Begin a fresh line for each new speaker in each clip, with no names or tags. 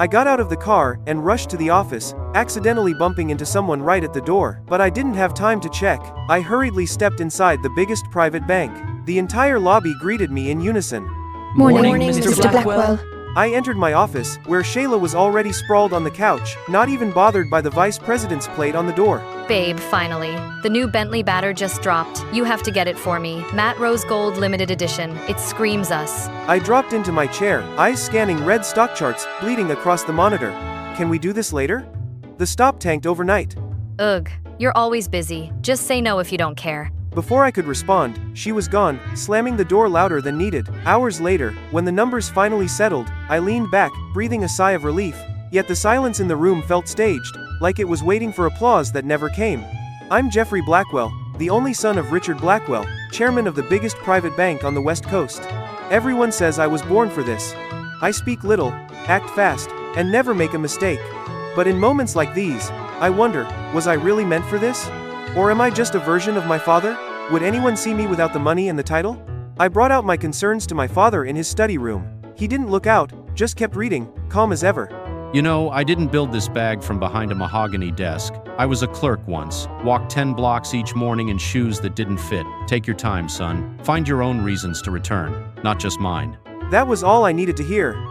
I got out of the car and rushed to the office, accidentally bumping into someone right at the door, but I didn't have time to check. I hurriedly stepped inside the biggest private bank. The entire lobby greeted me in unison.
Morning, Mr. Blackwell.
I entered my office, where Shayla was already sprawled on the couch, not even bothered by the vice president's plate on the door.
Babe, finally. The new Bentley batter just dropped. You have to get it for me. Matte Rose Gold Limited Edition. It screams us.
I dropped into my chair, eyes scanning red stock charts, bleeding across the monitor. Can we do this later? The stop tanked overnight.
Ugh, you're always busy. Just say no if you don't care.
Before I could respond, she was gone, slamming the door louder than needed. Hours later, when the numbers finally settled, I leaned back, breathing a sigh of relief. Yet the silence in the room felt staged, like it was waiting for applause that never came. I'm Jeffrey Blackwell, the only son of Richard Blackwell, chairman of the biggest private bank on the West Coast. Everyone says I was born for this. I speak little, act fast, and never make a mistake. But in moments like these, I wonder, was I really meant for this? Or am I just a version of my father? Would anyone see me without the money and the title? I brought out my concerns to my father in his study room. He didn't look out, just kept reading, calm as ever.
You know, I didn't build this bag from behind a mahogany desk. I was a clerk once. Walked 10 blocks each morning in shoes that didn't fit. Take your time, son. Find your own reasons to return, not just mine.
That was all I needed to hear.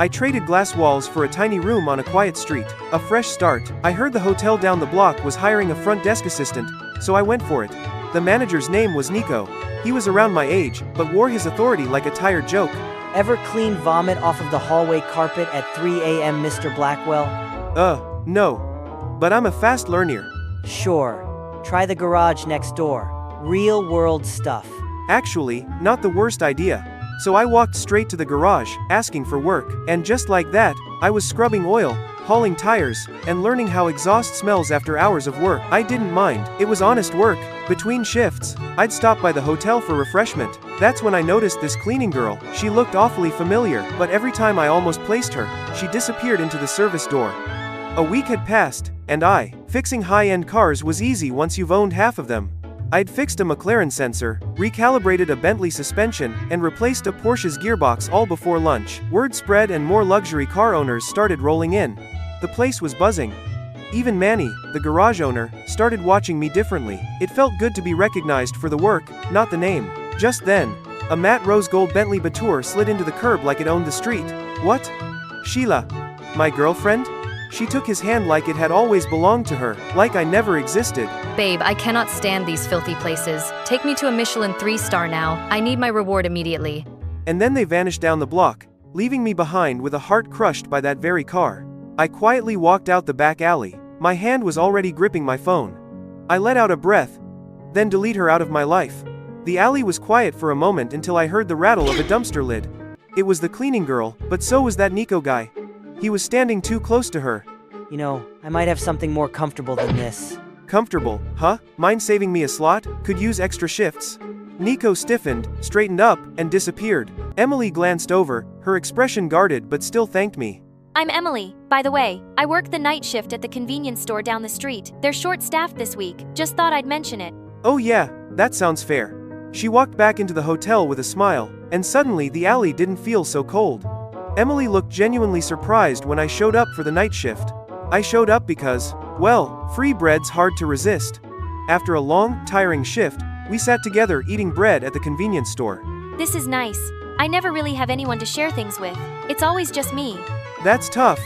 I traded glass walls for a tiny room on a quiet street. A fresh start. I heard the hotel down the block was hiring a front desk assistant, so I went for it. The manager's name was Nico. He was around my age, but wore his authority like a tired joke.
Ever clean vomit off of the hallway carpet at 3 a.m., Mr. Blackwell?
No. But I'm a fast learner.
Sure. Try the garage next door. Real world stuff.
Actually, not the worst idea. So I walked straight to the garage, asking for work. And just like that, I was scrubbing oil, hauling tires, and learning how exhaust smells after hours of work. I didn't mind. It was honest work. Between shifts, I'd stop by the hotel for refreshment. That's when I noticed this cleaning girl. She looked awfully familiar, but every time I almost placed her, she disappeared into the service door. A week had passed, and fixing high-end cars was easy once you've owned half of them. I'd fixed a McLaren sensor, recalibrated a Bentley suspension, and replaced a Porsche's gearbox all before lunch. Word spread and more luxury car owners started rolling in. The place was buzzing. Even Manny, the garage owner, started watching me differently. It felt good to be recognized for the work, not the name. Just then, a matte rose gold Bentley Batour slid into the curb like it owned the street. What? Sheila. My girlfriend? She took his hand like it had always belonged to her, like I never existed.
Babe, I cannot stand these filthy places. Take me to a Michelin 3-star now. I need my reward immediately.
And then they vanished down the block, leaving me behind with a heart crushed by that very car. I quietly walked out the back alley. My hand was already gripping my phone. I let out a breath, then delete her out of my life. The alley was quiet for a moment until I heard the rattle of a dumpster lid. It was the cleaning girl, but so was that Nico guy. He was standing too close to her.
You know, I might have something more comfortable than this.
Comfortable, huh? Mind saving me a slot? Could use extra shifts. Nico stiffened, straightened up, and disappeared. Emily glanced over, her expression guarded but still thanked me.
I'm Emily, by the way. I work the night shift at the convenience store down the street. They're short-staffed this week. Just thought I'd mention it.
Oh yeah, that sounds fair. She walked back into the hotel with a smile, and suddenly the alley didn't feel so cold. Emily looked genuinely surprised when I showed up for the night shift. I showed up because, well, free bread's hard to resist. After a long, tiring shift, we sat together eating bread at the convenience store.
This is nice. I never really have anyone to share things with. It's always just me.
That's tough.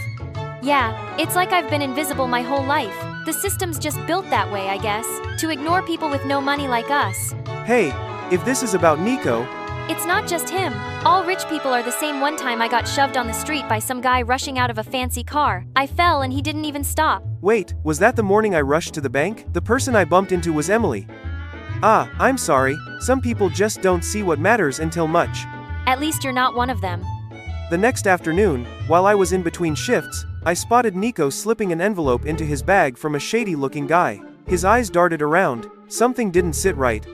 Yeah, it's like I've been invisible my whole life. The system's just built that way, I guess, to ignore people with no money like us.
Hey, if this is about Nico...
It's not just him. All rich people are the same. One time I got shoved on the street by some guy rushing out of a fancy car. I fell and he didn't even stop.
Wait, was that the morning I rushed to the bank? The person I bumped into was Emily. Ah, I'm sorry. Some people just don't see what matters until much.
At least you're not one of them.
The next afternoon, while I was in between shifts, I spotted Nico slipping an envelope into his bag from a shady-looking guy. His eyes darted around. Something didn't sit right.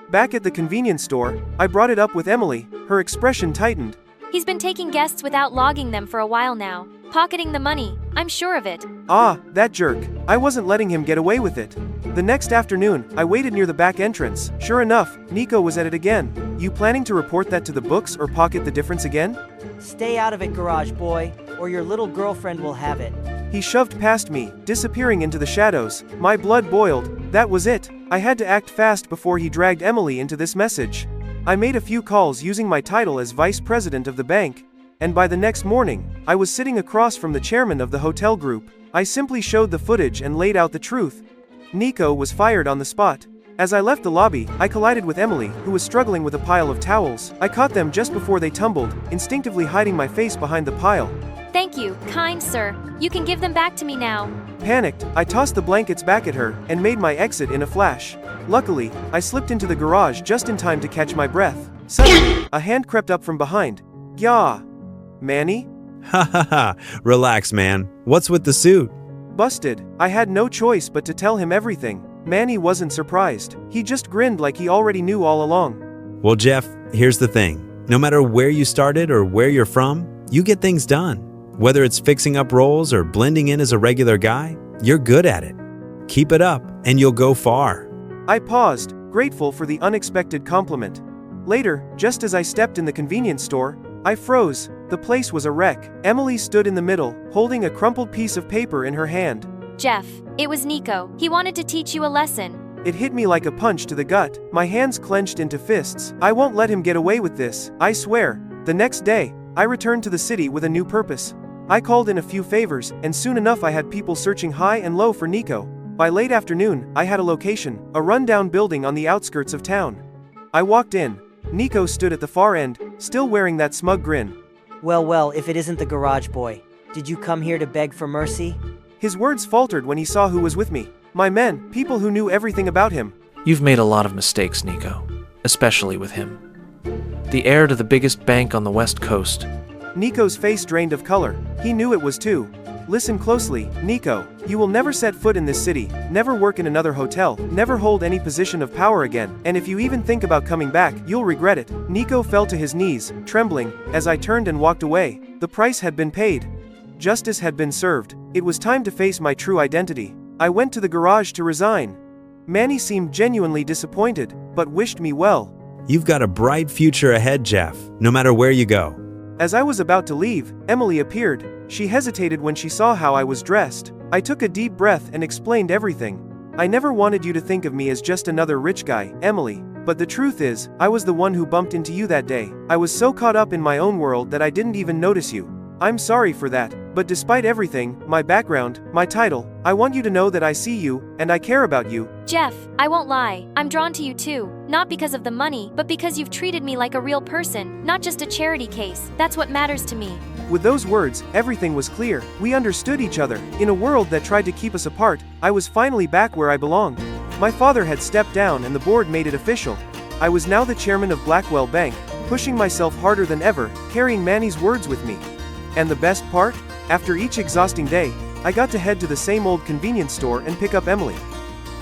Back at the convenience store, I brought it up with Emily. Her expression tightened.
He's been taking guests without logging them for a while now. Pocketing the money, I'm sure of it.
Ah, that jerk. I wasn't letting him get away with it. The next afternoon, I waited near the back entrance. Sure enough, Nico was at it again. You planning to report that to the books or pocket the difference again?
Stay out of it, garage boy, or your little girlfriend will have it.
He shoved past me, disappearing into the shadows. My blood boiled. That was it. I had to act fast before he dragged Emily into this message. I made a few calls using my title as vice president of the bank, and by the next morning, I was sitting across from the chairman of the hotel group. I simply showed the footage and laid out the truth. Nico was fired on the spot. As I left the lobby, I collided with Emily, who was struggling with a pile of towels. I caught them just before they tumbled, instinctively hiding my face behind the pile.
Thank you, kind sir. You can give them back to me now.
Panicked, I tossed the blankets back at her, and made my exit in a flash. Luckily, I slipped into the garage just in time to catch my breath. Suddenly, a hand crept up from behind. Yah! Manny?
Ha ha ha, relax man. What's with the suit?
Busted. I had no choice but to tell him everything. Manny wasn't surprised. He just grinned like he already knew all along.
Well Jeff, here's the thing. No matter where you started or where you're from, you get things done. Whether it's fixing up roles or blending in as a regular guy, you're good at it. Keep it up and you'll go far.
I paused, grateful for the unexpected compliment. Later, just as I stepped in the convenience store, I froze. The place was a wreck. Emily stood in the middle, holding a crumpled piece of paper in her hand.
Jeff, it was Nico. He wanted to teach you a lesson.
It hit me like a punch to the gut. My hands clenched into fists. I won't let him get away with this, I swear. The next day, I returned to the city with a new purpose. I called in a few favors, and soon enough I had people searching high and low for Nico. By late afternoon, I had a location, a rundown building on the outskirts of town. I walked in. Nico stood at the far end, still wearing that smug grin.
Well, if it isn't the garage boy. Did you come here to beg for mercy?
His words faltered when he saw who was with me. My men, people who knew everything about him.
You've made a lot of mistakes, Nico. Especially with him. The heir to the biggest bank on the West Coast.
Nico's face drained of color. He knew it was too. Listen closely, Nico. You will never set foot in this city, never work in another hotel, never hold any position of power again, and if you even think about coming back, you'll regret it. Nico fell to his knees, trembling, as I turned and walked away. The price had been paid. Justice had been served. It was time to face my true identity. I went to the garage to resign. Manny seemed genuinely disappointed, but wished me well.
You've got a bright future ahead, Jeff, no matter where you go.
As I was about to leave, Emily appeared. She hesitated when she saw how I was dressed. I took a deep breath and explained everything. I never wanted you to think of me as just another rich guy, Emily. But the truth is, I was the one who bumped into you that day. I was so caught up in my own world that I didn't even notice you. I'm sorry for that, but despite everything, my background, my title, I want you to know that I see you, and I care about you.
Jeff, I won't lie. I'm drawn to you too. Not because of the money, but because you've treated me like a real person, not just a charity case. That's what matters to me.
With those words, everything was clear. We understood each other. In a world that tried to keep us apart, I was finally back where I belonged. My father had stepped down and the board made it official. I was now the chairman of Blackwell Bank, pushing myself harder than ever, carrying Manny's words with me. And the best part? After each exhausting day, I got to head to the same old convenience store and pick up Emily.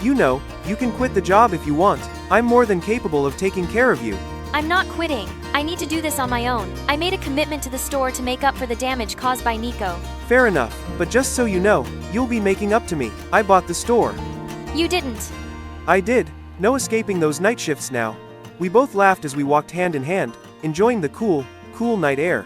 You know, you can quit the job if you want. I'm more than capable of taking care of you.
I'm not quitting. I need to do this on my own. I made a commitment to the store to make up for the damage caused by Nico.
Fair enough, but just so you know, you'll be making up to me. I bought the store.
You didn't.
I did. No escaping those night shifts now. We both laughed as we walked hand in hand, enjoying the cool night air.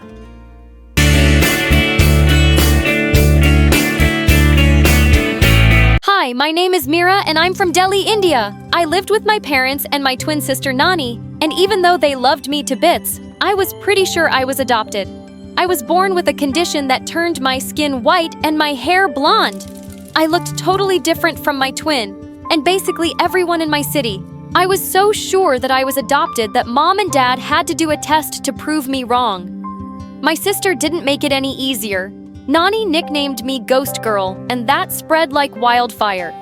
Hi, my name is Mira and I'm from Delhi, India. I lived with my parents and my twin sister Nani, and even though they loved me to bits, I was pretty sure I was adopted. I was born with a condition that turned my skin white and my hair blonde. I looked totally different from my twin, and basically everyone in my city. I was so sure that I was adopted that mom and dad had to do a test to prove me wrong. My sister didn't make it any easier. Nani nicknamed me Ghost Girl, and that spread like wildfire.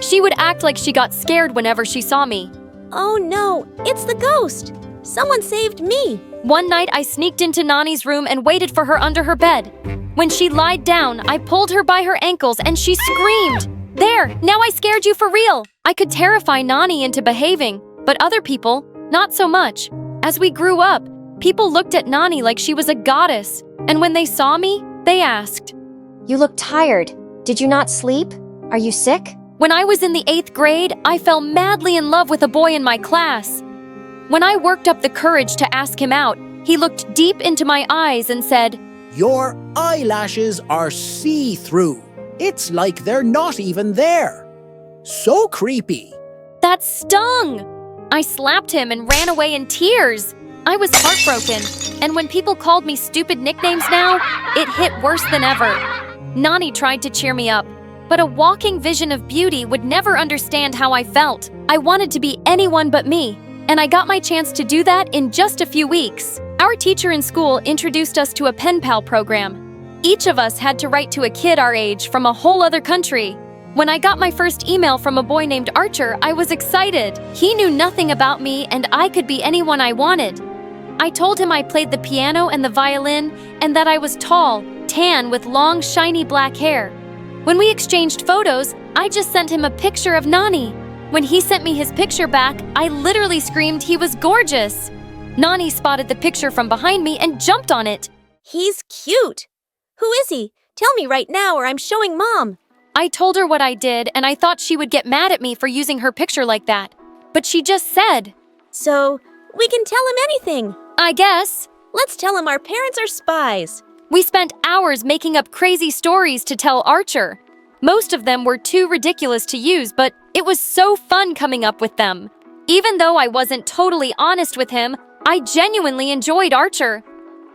She would act like she got scared whenever she saw me.
Oh no, it's the ghost! Someone saved me!
One night I sneaked into Nani's room and waited for her under her bed. When she lied down, I pulled her by her ankles and she screamed. There, now I scared you for real! I could terrify Nani into behaving, but other people, not so much. As we grew up, people looked at Nani like she was a goddess, and when they saw me, they asked,
You look tired. Did you not sleep? Are you sick?
When I was in the 8th grade, I fell madly in love with a boy in my class. When I worked up the courage to ask him out, he looked deep into my eyes and said,
Your eyelashes are see-through. It's like they're not even there. So creepy.
That stung! I slapped him and ran away in tears. I was heartbroken, and when people called me stupid nicknames now, it hit worse than ever. Nani tried to cheer me up, but a walking vision of beauty would never understand how I felt. I wanted to be anyone but me, and I got my chance to do that in just a few weeks. Our teacher in school introduced us to a pen pal program. Each of us had to write to a kid our age from a whole other country. When I got my first email from a boy named Archer, I was excited. He knew nothing about me, and I could be anyone I wanted. I told him I played the piano and the violin, and that I was tall, tan, with long, shiny black hair. When we exchanged photos, I just sent him a picture of Nani. When he sent me his picture back, I literally screamed he was gorgeous. Nani spotted the picture from behind me and jumped on it.
He's cute. Who is he? Tell me right now or I'm showing Mom.
I told her what I did, and I thought she would get mad at me for using her picture like that. But she just said,
So, we can tell him anything.
I guess.
Let's tell him our parents are spies.
We spent hours making up crazy stories to tell Archer. Most of them were too ridiculous to use, but it was so fun coming up with them. Even though I wasn't totally honest with him, I genuinely enjoyed Archer.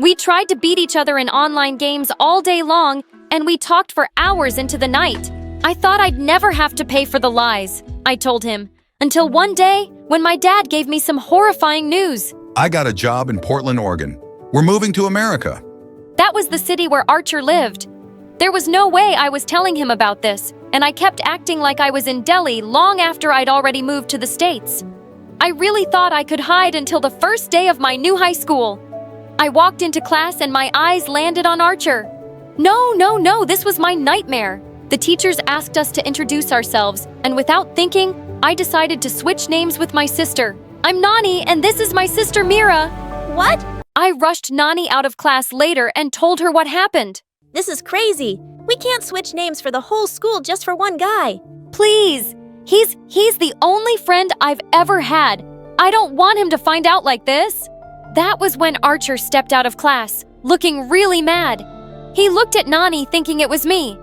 We tried to beat each other in online games all day long, and we talked for hours into the night. I thought I'd never have to pay for the lies, I told him, until one day when my dad gave me some horrifying news.
I got a job in Portland, Oregon. We're moving to America.
That was the city where Archer lived. There was no way I was telling him about this, and I kept acting like I was in Delhi long after I'd already moved to the States. I really thought I could hide until the first day of my new high school. I walked into class and my eyes landed on Archer. No, this was my nightmare. The teachers asked us to introduce ourselves, and without thinking, I decided to switch names with my sister. I'm Nani, and this is my sister Mira.
What?
I rushed Nani out of class later and told her what happened.
This is crazy. We can't switch names for the whole school just for one guy.
Please. He's the only friend I've ever had. I don't want him to find out like this. That was when Archer stepped out of class, looking really mad. He looked at Nani thinking it was me.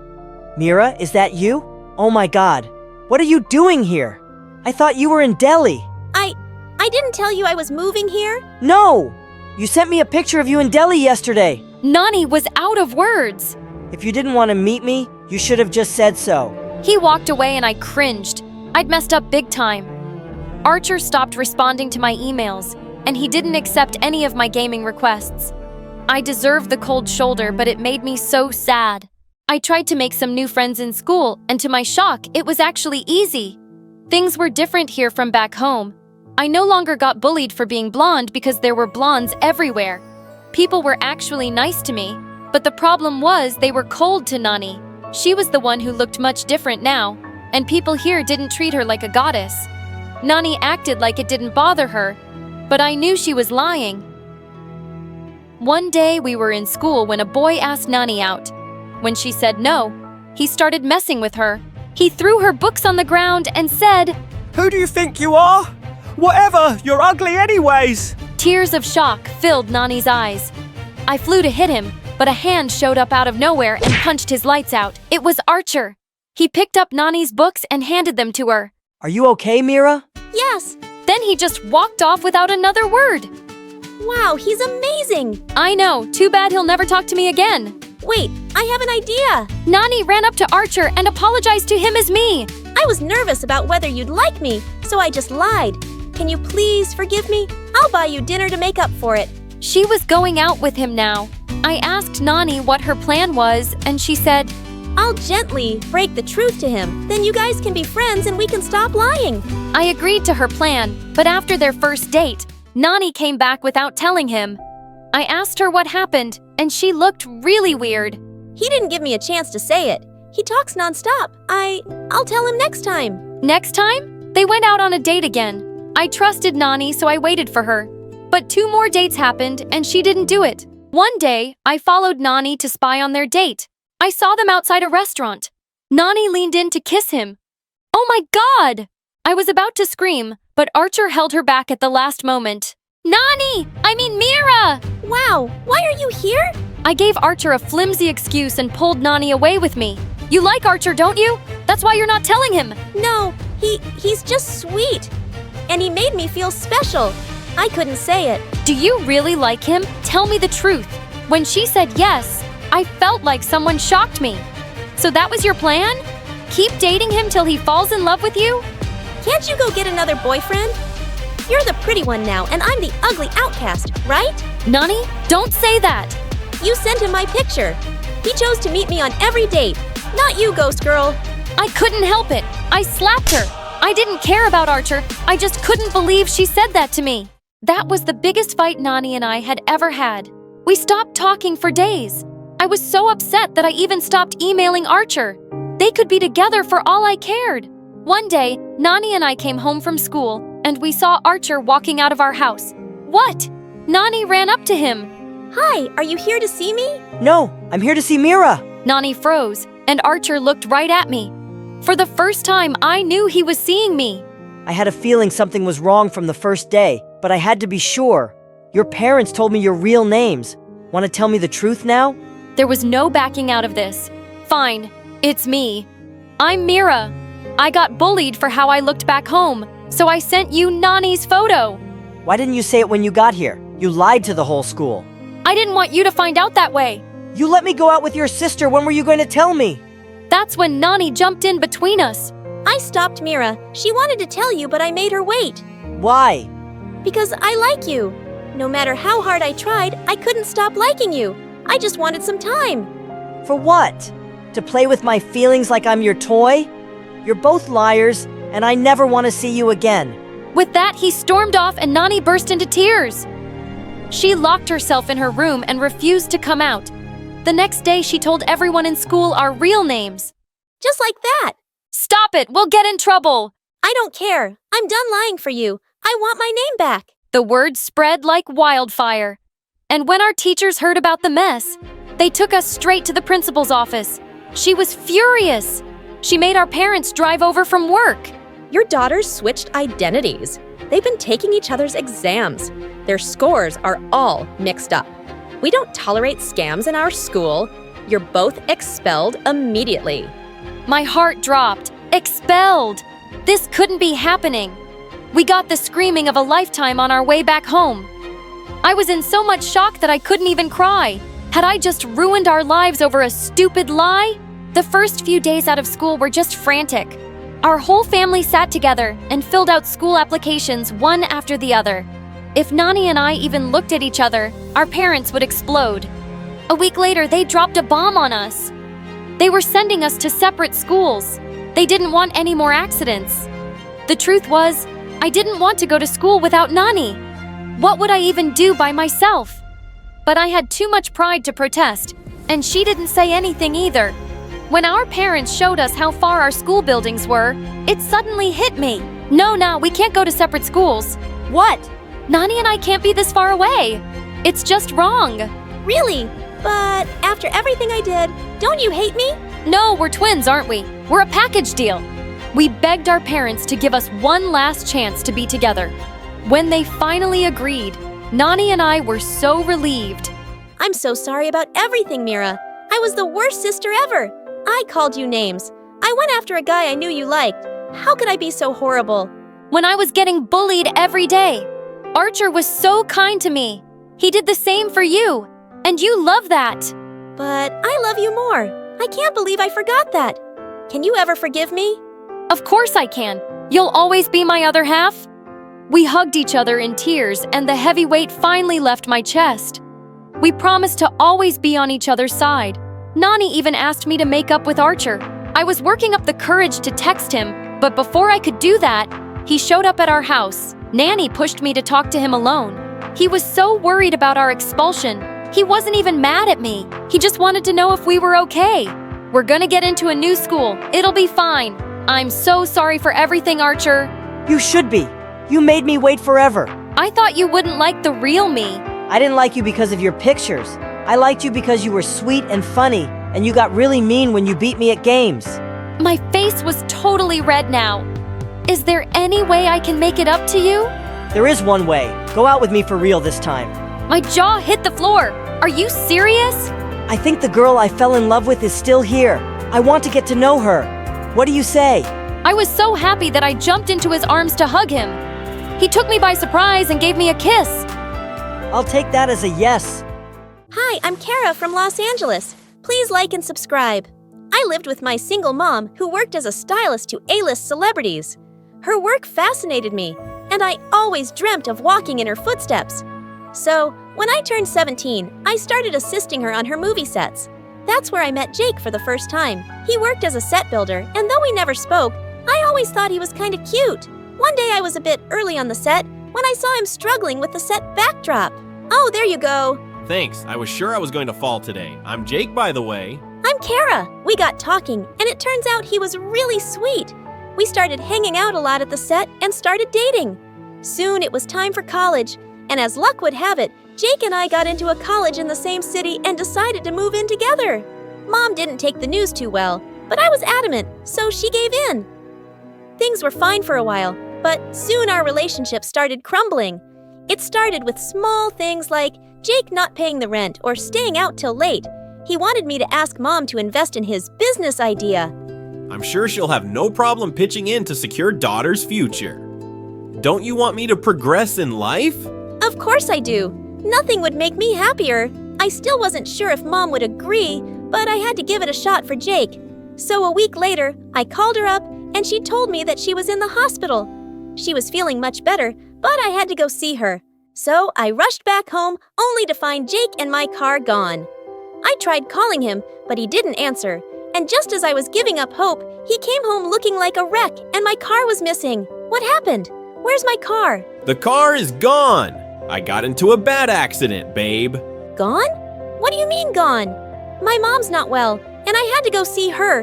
Mira, is that you? Oh my god. What are you doing here? I thought you were in Delhi.
I didn't tell you I was moving here.
No! You sent me a picture of you in Delhi yesterday.
Nani was out of words.
If you didn't want to meet me, you should have just said so.
He walked away and I cringed. I'd messed up big time. Archer stopped responding to my emails, and he didn't accept any of my gaming requests. I deserved the cold shoulder, but it made me so sad. I tried to make some new friends in school, and to my shock, it was actually easy. Things were different here from back home. I no longer got bullied for being blonde because there were blondes everywhere. People were actually nice to me, but the problem was they were cold to Nani. She was the one who looked much different now, and people here didn't treat her like a goddess. Nani acted like it didn't bother her, but I knew she was lying. One day we were in school when a boy asked Nani out. When she said no, he started messing with her. He threw her books on the ground and said,
Who do you think you are? Whatever, you're ugly anyways.
Tears of shock filled Nani's eyes. I flew to hit him, but a hand showed up out of nowhere and punched his lights out. It was Archer. He picked up Nani's books and handed them to her.
Are you okay, Mira?
Yes.
Then he just walked off without another word.
Wow, he's amazing.
I know, too bad he'll never talk to me again.
Wait, I have an idea.
Nani ran up to Archer and apologized to him as me.
I was nervous about whether you'd like me, so I just lied. Can you please forgive me? I'll buy you dinner to make up for it.
She was going out with him now. I asked Nani what her plan was, and she said,
I'll gently break the truth to him. Then you guys can be friends and we can stop lying.
I agreed to her plan, but after their first date, Nani came back without telling him. I asked her what happened, and she looked really weird.
He didn't give me a chance to say it. He talks nonstop. I'll tell him next time.
Next time? They went out on a date again. I trusted Nani, so I waited for her. But 2 more dates happened, and she didn't do it. One day, I followed Nani to spy on their date. I saw them outside a restaurant. Nani leaned in to kiss him. Oh my God! I was about to scream, but Archer held her back at the last moment. Nani! I mean Mira!
Wow, why are you here?
I gave Archer a flimsy excuse and pulled Nani away with me. You like Archer, don't you? That's why you're not telling him.
No, he's just sweet. And he made me feel special. I couldn't say it.
Do you really like him? Tell me the truth. When she said yes, I felt like someone shocked me. So that was your plan? Keep dating him till he falls in love with you?
Can't you go get another boyfriend? You're the pretty one now, and I'm the ugly outcast, right?
Nani, don't say that.
You sent him my picture. He chose to meet me on every date. Not you, ghost girl.
I couldn't help it. I slapped her. I didn't care about Archer. I just couldn't believe she said that to me. That was the biggest fight Nani and I had ever had. We stopped talking for days. I was so upset that I even stopped emailing Archer. They could be together for all I cared. One day, Nani and I came home from school, and we saw Archer walking out of our house. What? Nani ran up to him.
Hi, are you here to see me?
No, I'm here to see Mira.
Nani froze, and Archer looked right at me. For the first time, I knew he was seeing me.
I had a feeling something was wrong from the first day, but I had to be sure. Your parents told me your real names. Want to tell me the truth now?
There was no backing out of this. Fine, it's me. I'm Mira. I got bullied for how I looked back home, so I sent you Nani's photo.
Why didn't you say it when you got here? You lied to the whole school.
I didn't want you to find out that way.
You let me go out with your sister. When were you going to tell me?
That's when Nani jumped in between us.
I stopped Mira. She wanted to tell you, but I made her wait.
Why?
Because I like you. No matter how hard I tried, I couldn't stop liking you. I just wanted some time.
For what? To play with my feelings like I'm your toy? You're both liars, and I never want to see you again.
With that, he stormed off and Nani burst into tears. She locked herself in her room and refused to come out. The next day, she told everyone in school our real names.
Just like that.
Stop it, we'll get in trouble.
I don't care. I'm done lying for you. I want my name back.
The word spread like wildfire. And when our teachers heard about the mess, they took us straight to the principal's office. She was furious. She made our parents drive over from work.
Your daughters switched identities. They've been taking each other's exams. Their scores are all mixed up. We don't tolerate scams in our school. You're both expelled immediately.
My heart dropped. Expelled! This couldn't be happening. We got the screaming of a lifetime on our way back home. I was in so much shock that I couldn't even cry. Had I just ruined our lives over a stupid lie? The first few days out of school were just frantic. Our whole family sat together and filled out school applications one after the other. If Nani and I even looked at each other, our parents would explode. A week later, they dropped a bomb on us. They were sending us to separate schools. They didn't want any more accidents. The truth was, I didn't want to go to school without Nani. What would I even do by myself? But I had too much pride to protest, and she didn't say anything either. When our parents showed us how far our school buildings were, it suddenly hit me. No, we can't go to separate schools. What? Nani and I can't be this far away. It's just wrong.
Really? But after everything I did, don't you hate me?
No, we're twins, aren't we? We're a package deal. We begged our parents to give us one last chance to be together. When they finally agreed, Nani and I were so relieved.
I'm so sorry about everything, Mira. I was the worst sister ever. I called you names. I went after a guy I knew you liked. How could I be so horrible?
When I was getting bullied every day, Archer was so kind to me. He did the same for you, and you love that.
But I love you more. I can't believe I forgot that. Can you ever forgive me?
Of course I can. You'll always be my other half. We hugged each other in tears, and the heavy weight finally left my chest. We promised to always be on each other's side. Nani even asked me to make up with Archer. I was working up the courage to text him, but before I could do that, he showed up at our house. Nani pushed me to talk to him alone. He was so worried about our expulsion. He wasn't even mad at me. He just wanted to know if we were okay. We're gonna get into a new school. It'll be fine. I'm so sorry for everything, Archer.
You should be. You made me wait forever.
I thought you wouldn't like the real me.
I didn't like you because of your pictures. I liked you because you were sweet and funny, and you got really mean when you beat me at games.
My face was totally red now. Is there any way I can make it up to you?
There is one way. Go out with me for real this time.
My jaw hit the floor. Are you serious?
I think the girl I fell in love with is still here. I want to get to know her. What do you say?
I was so happy that I jumped into his arms to hug him. He took me by surprise and gave me a kiss.
I'll take that as a yes.
Hi, I'm Kara from Los Angeles. Please like and subscribe. I lived with my single mom who worked as a stylist to A-list celebrities. Her work fascinated me, and I always dreamt of walking in her footsteps. So, when I turned 17, I started assisting her on her movie sets. That's where I met Jake for the first time. He worked as a set builder, and though we never spoke, I always thought he was kind of cute. One day I was a bit early on the set when I saw him struggling with the set backdrop. Oh, there you go.
Thanks, I was sure I was going to fall today. I'm Jake, by the way.
I'm Kara. We got talking, and it turns out he was really sweet. We started hanging out a lot at the set and started dating. Soon it was time for college, and as luck would have it, Jake and I got into a college in the same city and decided to move in together. Mom didn't take the news too well, but I was adamant, so she gave in. Things were fine for a while, but soon our relationship started crumbling. It started with small things like Jake not paying the rent or staying out till late. He wanted me to ask Mom to invest in his business idea.
I'm sure she'll have no problem pitching in to secure daughter's future. Don't you want me to progress in life?
Of course I do. Nothing would make me happier. I still wasn't sure if Mom would agree, but I had to give it a shot for Jake. So a week later, I called her up and she told me that she was in the hospital. She was feeling much better, but I had to go see her. So I rushed back home only to find Jake and my car gone. I tried calling him, but he didn't answer. And just as I was giving up hope, he came home looking like a wreck and my car was missing. What happened? Where's my car?
The car is gone. I got into a bad accident, babe.
Gone? What do you mean gone? My mom's not well, and I had to go see her.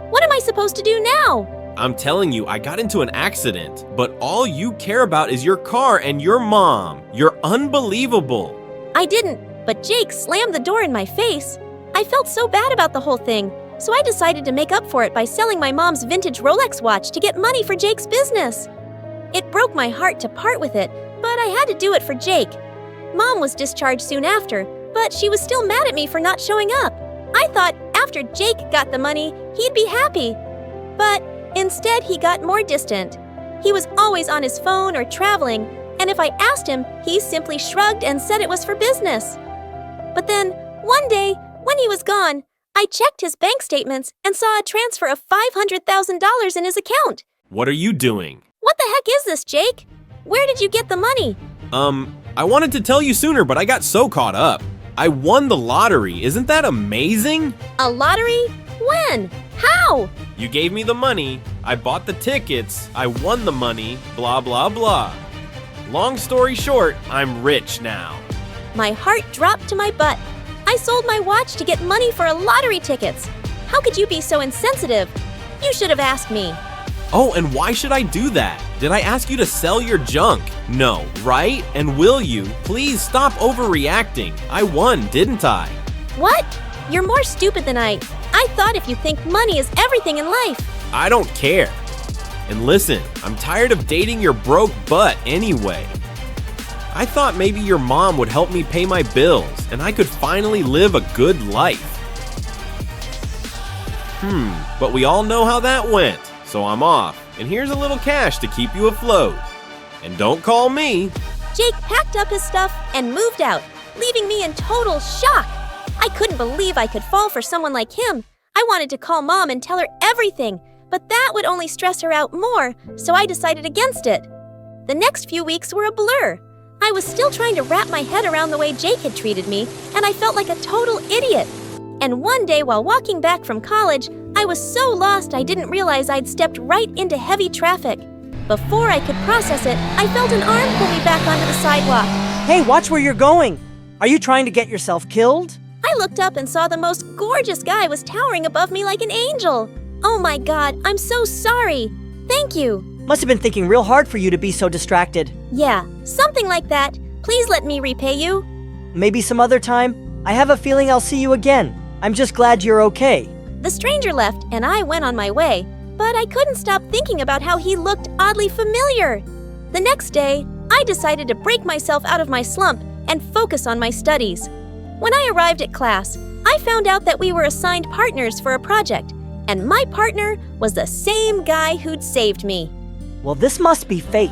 What am I supposed to do now?
I'm telling you, I got into an accident, but all you care about is your car and your mom. You're unbelievable.
I didn't, but Jake slammed the door in my face. I felt so bad about the whole thing, so I decided to make up for it by selling my mom's vintage Rolex watch to get money for Jake's business. It broke my heart to part with it, but I had to do it for Jake. Mom was discharged soon after, but she was still mad at me for not showing up. I thought after Jake got the money, he'd be happy. But instead, he got more distant. He was always on his phone or traveling, and if I asked him, he simply shrugged and said it was for business. But then, one day, when he was gone, I checked his bank statements and saw a transfer of $500,000 in his account.
What are you doing?
What the heck is this, Jake? Where did you get the money?
I wanted to tell you sooner, but I got so caught up. I won the lottery. Isn't that amazing?
A lottery? When? How?
You gave me the money, I bought the tickets, I won the money, blah, blah, blah. Long story short, I'm rich now.
My heart dropped to my butt. I sold my watch to get money for a lottery tickets. How could you be so insensitive? You should have asked me.
Oh, and why should I do that? Did I ask you to sell your junk? No, right? And will you? Please stop overreacting. I won, didn't I?
What? You're more stupid than I thought if you think money is everything in life.
I don't care. And listen, I'm tired of dating your broke butt anyway. I thought maybe your mom would help me pay my bills and I could finally live a good life. But we all know how that went. So I'm off, and here's a little cash to keep you afloat. And don't call me.
Jake packed up his stuff and moved out, leaving me in total shock. I couldn't believe I could fall for someone like him. I wanted to call Mom and tell her everything, but that would only stress her out more, so I decided against it. The next few weeks were a blur. I was still trying to wrap my head around the way Jake had treated me, and I felt like a total idiot. And one day while walking back from college, I was so lost I didn't realize I'd stepped right into heavy traffic. Before I could process it, I felt an arm pull me back onto the sidewalk.
Hey, watch where you're going. Are you trying to get yourself killed?
I looked up and saw the most gorgeous guy was towering above me like an angel. Oh my God, I'm so sorry. Thank you.
Must have been thinking real hard for you to be so distracted.
Yeah, something like that. Please let me repay you.
Maybe some other time. I have a feeling I'll see you again. I'm just glad you're okay.
The stranger left and I went on my way, but I couldn't stop thinking about how he looked oddly familiar. The next day, I decided to break myself out of my slump and focus on my studies. When I arrived at class, I found out that we were assigned partners for a project, and my partner was the same guy who'd saved me.
Well, this must be fate.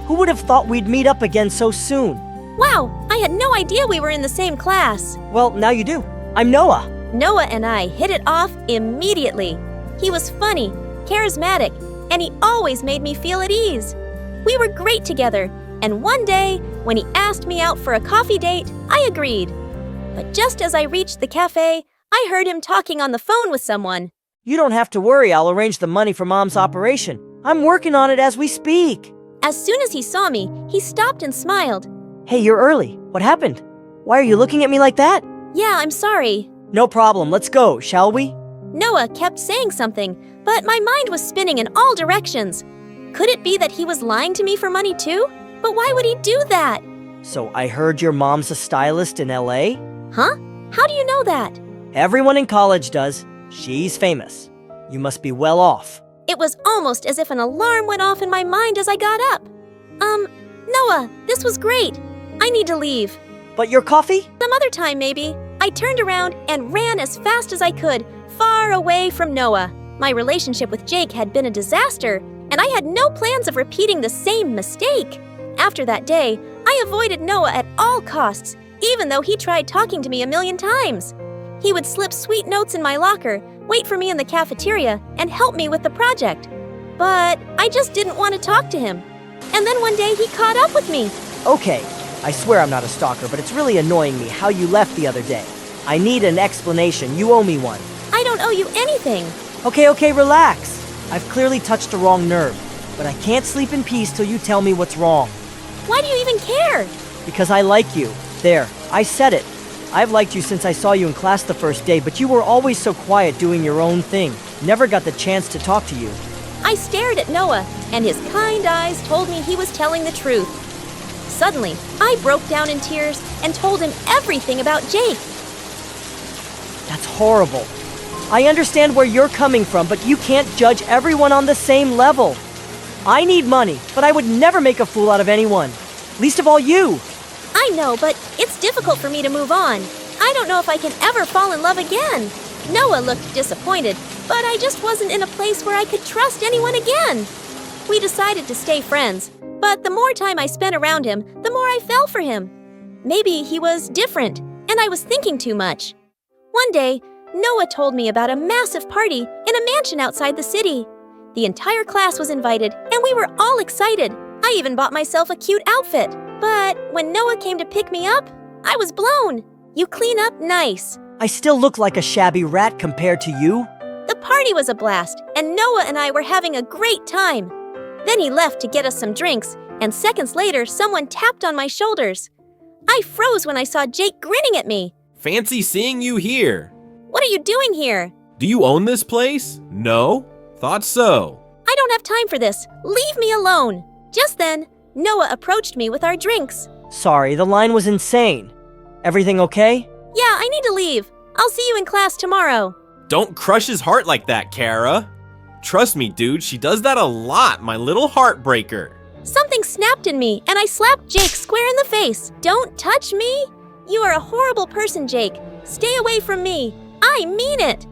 Who would have thought we'd meet up again so soon?
Wow, I had no idea we were in the same class.
Well, now you do. I'm Noah.
Noah and I hit it off immediately. He was funny, charismatic, and he always made me feel at ease. We were great together, and one day, when he asked me out for a coffee date, I agreed. But just as I reached the cafe, I heard him talking on the phone with someone.
You don't have to worry, I'll arrange the money for Mom's operation. I'm working on it as we speak.
As soon as he saw me, he stopped and smiled.
Hey, you're early. What happened? Why are you looking at me like that?
Yeah, I'm sorry.
No problem, let's go, shall we?
Noah kept saying something, but my mind was spinning in all directions. Could it be that he was lying to me for money too? But why would he do that?
So I heard your mom's a stylist in LA?
Huh? How do you know that?
Everyone in college does. She's famous. You must be well off.
It was almost as if an alarm went off in my mind as I got up. Noah, this was great. I need to leave.
But your coffee?
Some other time, maybe. I turned around and ran as fast as I could, far away from Noah. My relationship with Jake had been a disaster, and I had no plans of repeating the same mistake. After that day, I avoided Noah at all costs, even though he tried talking to me 1,000,000 times. He would slip sweet notes in my locker, wait for me in the cafeteria, and help me with the project. But I just didn't want to talk to him. And then one day he caught up with me.
Okay, I swear I'm not a stalker, but it's really annoying me how you left the other day. I need an explanation. You owe me one.
I don't owe you anything.
Okay, relax. I've clearly touched the wrong nerve, but I can't sleep in peace till you tell me what's wrong.
Why do you even care?
Because I like you. There, I said it. I've liked you since I saw you in class the first day, but you were always so quiet doing your own thing. Never got the chance to talk to you.
I stared at Noah, and his kind eyes told me he was telling the truth. Suddenly, I broke down in tears and told him everything about Jake.
That's horrible. I understand where you're coming from, but you can't judge everyone on the same level. I need money, but I would never make a fool out of anyone. Least of all you.
I know, but it's difficult for me to move on. I don't know if I can ever fall in love again. Noah looked disappointed, but I just wasn't in a place where I could trust anyone again. We decided to stay friends, but the more time I spent around him, the more I fell for him. Maybe he was different, and I was thinking too much. One day, Noah told me about a massive party in a mansion outside the city. The entire class was invited, and we were all excited. I even bought myself a cute outfit. But when Noah came to pick me up, I was blown. You clean up nice.
I still look like a shabby rat compared to you.
The party was a blast, and Noah and I were having a great time. Then he left to get us some drinks, and seconds later, someone tapped on my shoulders. I froze when I saw Jake grinning at me.
Fancy seeing you here.
What are you doing here?
Do you own this place? No? Thought so.
I don't have time for this. Leave me alone. Just then, Noah approached me with our drinks.
Sorry, the line was insane. Everything okay?
Yeah, I need to leave. I'll see you in class tomorrow.
Don't crush his heart like that, Kara. Trust me, dude, she does that a lot, my little heartbreaker.
Something snapped in me, and I slapped Jake square in the face. Don't touch me. You are a horrible person, Jake. Stay away from me. I mean it.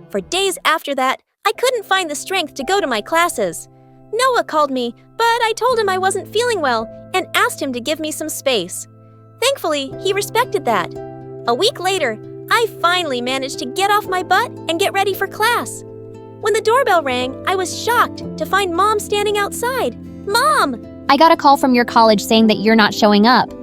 For days after that, I couldn't find the strength to go to my classes. Noah called me, but I told him I wasn't feeling well and asked him to give me some space. Thankfully, he respected that. A week later, I finally managed to get off my butt and get ready for class. When the doorbell rang, I was shocked to find Mom standing outside. Mom!
I got a call from your college saying that you're not showing up.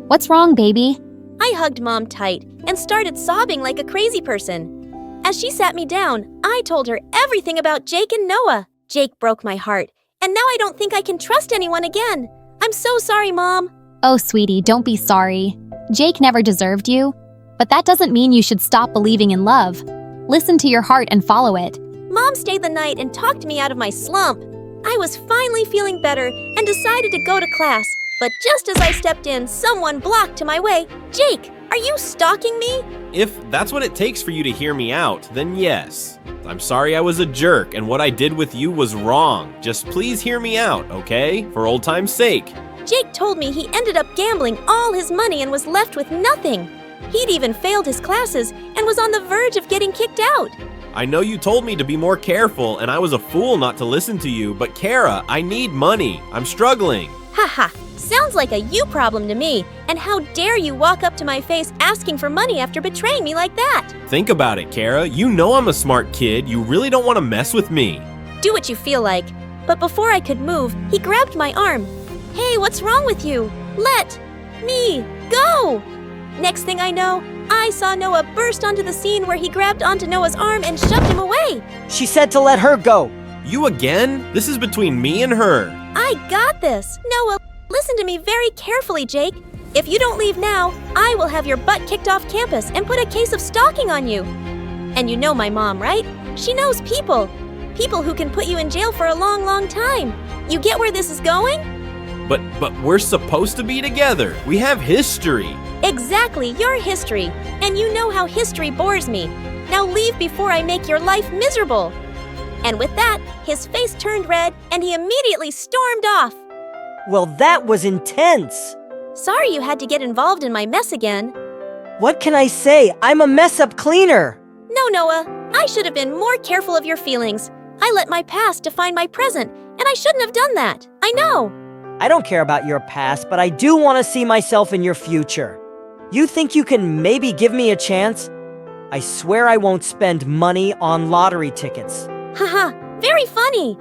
What's wrong, baby?
I hugged Mom tight and started sobbing like a crazy person. As she sat me down, I told her everything about Jake and Noah. Jake broke my heart, and now I don't think I can trust anyone again. I'm so sorry, Mom.
Oh, sweetie, don't be sorry. Jake never deserved you, but that doesn't mean you should stop believing in love. Listen to your heart and follow it.
Mom stayed the night and talked me out of my slump. I was finally feeling better and decided to go to class. But just as I stepped in, someone blocked my way. Jake, are you stalking me?
If that's what it takes for you to hear me out, then yes. I'm sorry I was a jerk and what I did with you was wrong. Just please hear me out, okay? For old time's sake.
Jake told me he ended up gambling all his money and was left with nothing. He'd even failed his classes and was on the verge of getting kicked out.
I know you told me to be more careful, and I was a fool not to listen to you, but Kara, I need money. I'm struggling.
Haha, sounds like a you problem to me. And how dare you walk up to my face asking for money after betraying me like that?
Think about it, Kara. You know I'm a smart kid. You really don't want to mess with me.
Do what you feel like. But before I could move, he grabbed my arm. Hey, what's wrong with you? Let me go! Next thing I know, I saw Noah burst onto the scene where he grabbed onto Noah's arm and shoved him away.
She said to let her go.
You again? This is between me and her.
I got this. Noah, listen to me very carefully, Jake. If you don't leave now, I will have your butt kicked off campus and put a case of stalking on you. And you know my mom, right? She knows people. People who can put you in jail for a long, long time. You get where this is going?
But we're supposed to be together. We have history.
Exactly, your history. And you know how history bores me. Now leave before I make your life miserable. And with that, his face turned red and he immediately stormed off.
Well, that was intense.
Sorry you had to get involved in my mess again.
What can I say? I'm a mess-up cleaner.
No, Noah. I should have been more careful of your feelings. I let my past define my present, and I shouldn't have done that. I know.
I don't care about your past, but I do want to see myself in your future. You think you can maybe give me a chance? I swear I won't spend money on lottery tickets.
Haha, very funny.